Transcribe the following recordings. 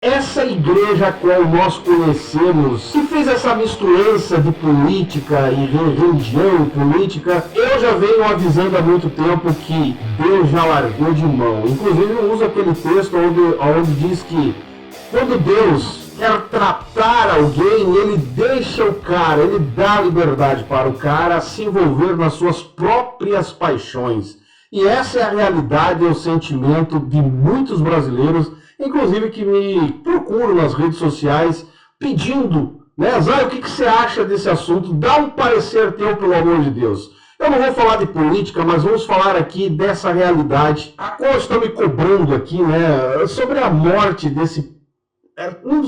Essa igreja a qual nós conhecemos, que fez essa misturança de política e religião e política, eu já venho avisando há muito tempo que Deus já largou de mão. Inclusive eu uso aquele texto onde diz que quando Deus quer tratar alguém, ele deixa o cara, ele dá liberdade para o cara se envolver nas suas próprias paixões. E essa é a realidade, é o sentimento de muitos brasileiros, inclusive que me procuram nas redes sociais pedindo, né, Zay, o que você acha desse assunto? Dá um parecer teu, pelo amor de Deus. Eu não vou falar de política, mas vamos falar aqui dessa realidade, a qual estão me cobrando aqui, né, sobre a morte desse,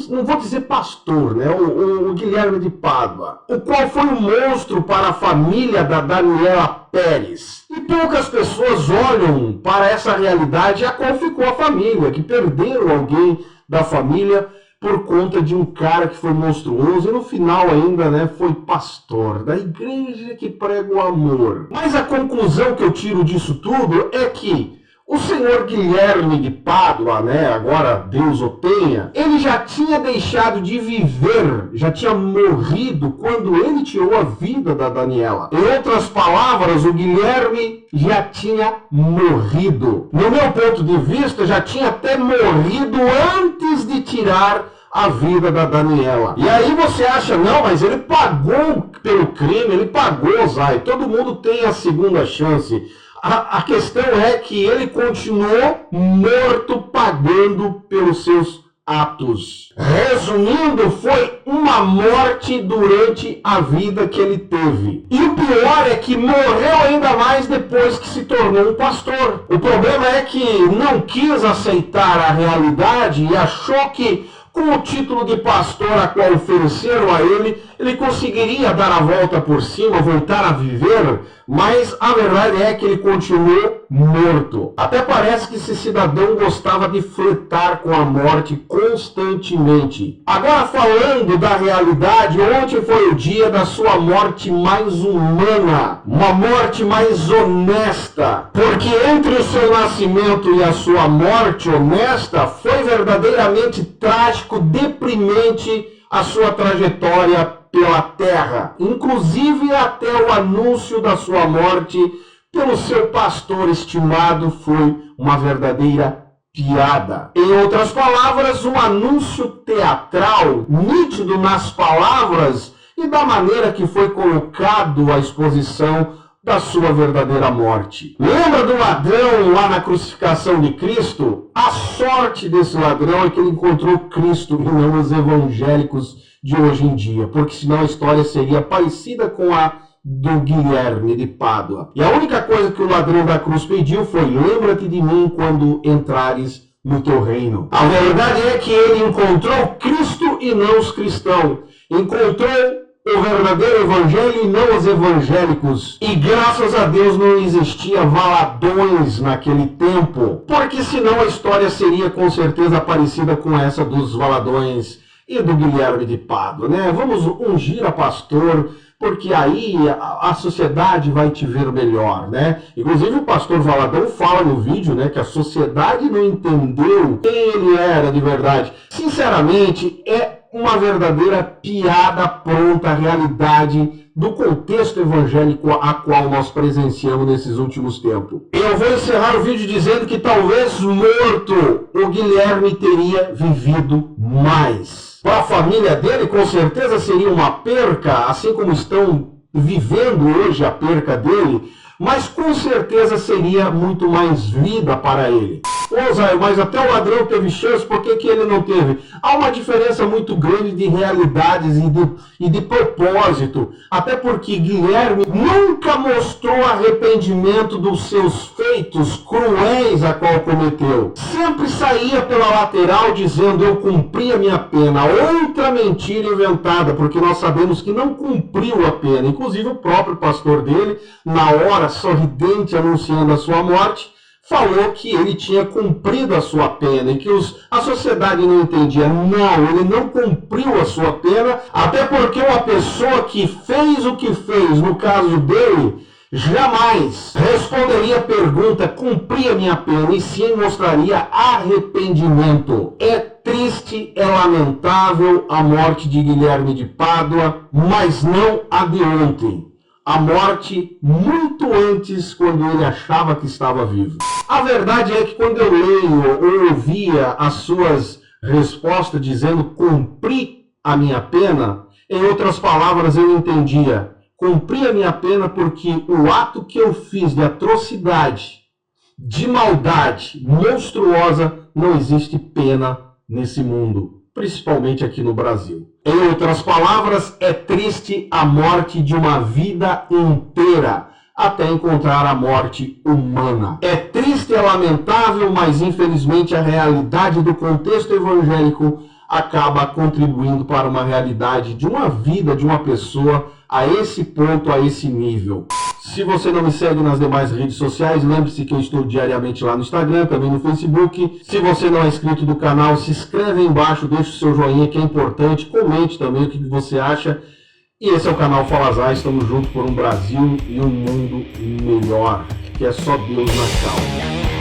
não vou dizer pastor, né, o Guilherme de Pádua, o qual foi um monstro para a família da Daniela Pérez. E poucas pessoas olham para essa realidade a qual ficou a família, que perderam alguém da família por conta de um cara que foi monstruoso e no final ainda, né, foi pastor da igreja que prega o amor. Mas a conclusão que eu tiro disso tudo é que o senhor Guilherme de Pádua, né, agora Deus o tenha, ele já tinha deixado de viver, já tinha morrido quando ele tirou a vida da Daniela. Em outras palavras, o Guilherme já tinha morrido. No meu ponto de vista, já tinha até morrido antes de tirar a vida da Daniela. E aí você acha, não, mas ele pagou pelo crime, ele pagou, Zay, todo mundo tem a segunda chance. A questão é que ele continuou morto pagando pelos seus atos. Resumindo, foi uma morte durante a vida que ele teve. E o pior é que morreu ainda mais depois que se tornou um pastor. O problema é que não quis aceitar a realidade e achou que com o título de pastor a qual ofereceram a ele conseguiria dar a volta por cima, voltar a viver, mas a verdade é que ele continuou morto. Até parece que esse cidadão gostava de flertar com a morte constantemente. Agora falando da realidade, ontem foi o dia da sua morte mais humana, uma morte mais honesta, porque entre o seu nascimento e a sua morte honesta foi verdadeiramente trágico, deprimente a sua trajetória pela terra, inclusive até o anúncio da sua morte pelo seu pastor estimado foi uma verdadeira piada. Em outras palavras, um anúncio teatral, nítido nas palavras e da maneira que foi colocado à exposição da sua verdadeira morte. Lembra do ladrão lá na crucificação de Cristo? A sorte desse ladrão é que ele encontrou Cristo e não os evangélicos de hoje em dia, porque senão a história seria parecida com a do Guilherme de Pádua. E a única coisa que o ladrão da cruz pediu foi: lembra-te de mim quando entrares no teu reino. A verdade é que ele encontrou Cristo e não os cristãos. Encontrou o verdadeiro evangelho e não os evangélicos. E graças a Deus não existia valadões naquele tempo, porque senão a história seria com certeza parecida com essa dos valadões e do Guilherme de Pádua, né? Vamos ungir a pastor, porque aí a sociedade vai te ver melhor, né? Inclusive o pastor Valadão fala no vídeo, né, que a sociedade não entendeu quem ele era de verdade. Sinceramente, é uma verdadeira piada pronta à realidade do contexto evangélico a qual nós presenciamos nesses últimos tempos. Eu vou encerrar o vídeo dizendo que talvez morto o Guilherme teria vivido mais. Para a família dele, com certeza seria uma perca, assim como estão vivendo hoje a perca dele, mas com certeza seria muito mais vida para ele. Ô Zay, mas até o ladrão teve chance, por que ele não teve? Há uma diferença muito grande de realidades e de propósito, até porque Guilherme nunca mostrou arrependimento dos seus feitos cruéis a qual cometeu. Sempre saía pela lateral dizendo: eu cumpri a minha pena. Outra mentira inventada, porque nós sabemos que não cumpriu a pena. Inclusive o próprio pastor dele, na hora sorridente anunciando a sua morte, falou que ele tinha cumprido a sua pena e que a sociedade não entendia. Não, ele não cumpriu a sua pena, até porque uma pessoa que fez o que fez, no caso dele, jamais responderia a pergunta: cumpri a minha pena, e sim mostraria arrependimento. É triste, é lamentável a morte de Guilherme de Pádua, mas não a de ontem. A morte muito antes, quando ele achava que estava vivo. A verdade é que quando eu leio ou ouvia as suas respostas dizendo cumpri a minha pena, em outras palavras eu entendia, cumpri a minha pena porque o ato que eu fiz de atrocidade, de maldade monstruosa, não existe pena nesse mundo, principalmente aqui no Brasil. Em outras palavras, é triste a morte de uma vida inteira, até encontrar a morte humana. É triste, é lamentável, mas infelizmente a realidade do contexto evangélico acaba contribuindo para uma realidade de uma vida, de uma pessoa, a esse ponto, a esse nível. Se você não me segue nas demais redes sociais, lembre-se que eu estou diariamente lá no Instagram, também no Facebook. Se você não é inscrito do canal, se inscreve aí embaixo, deixa o seu joinha que é importante, comente também o que você acha. E esse é o canal Falazar, estamos juntos por um Brasil e um mundo melhor, que é só Deus na causa.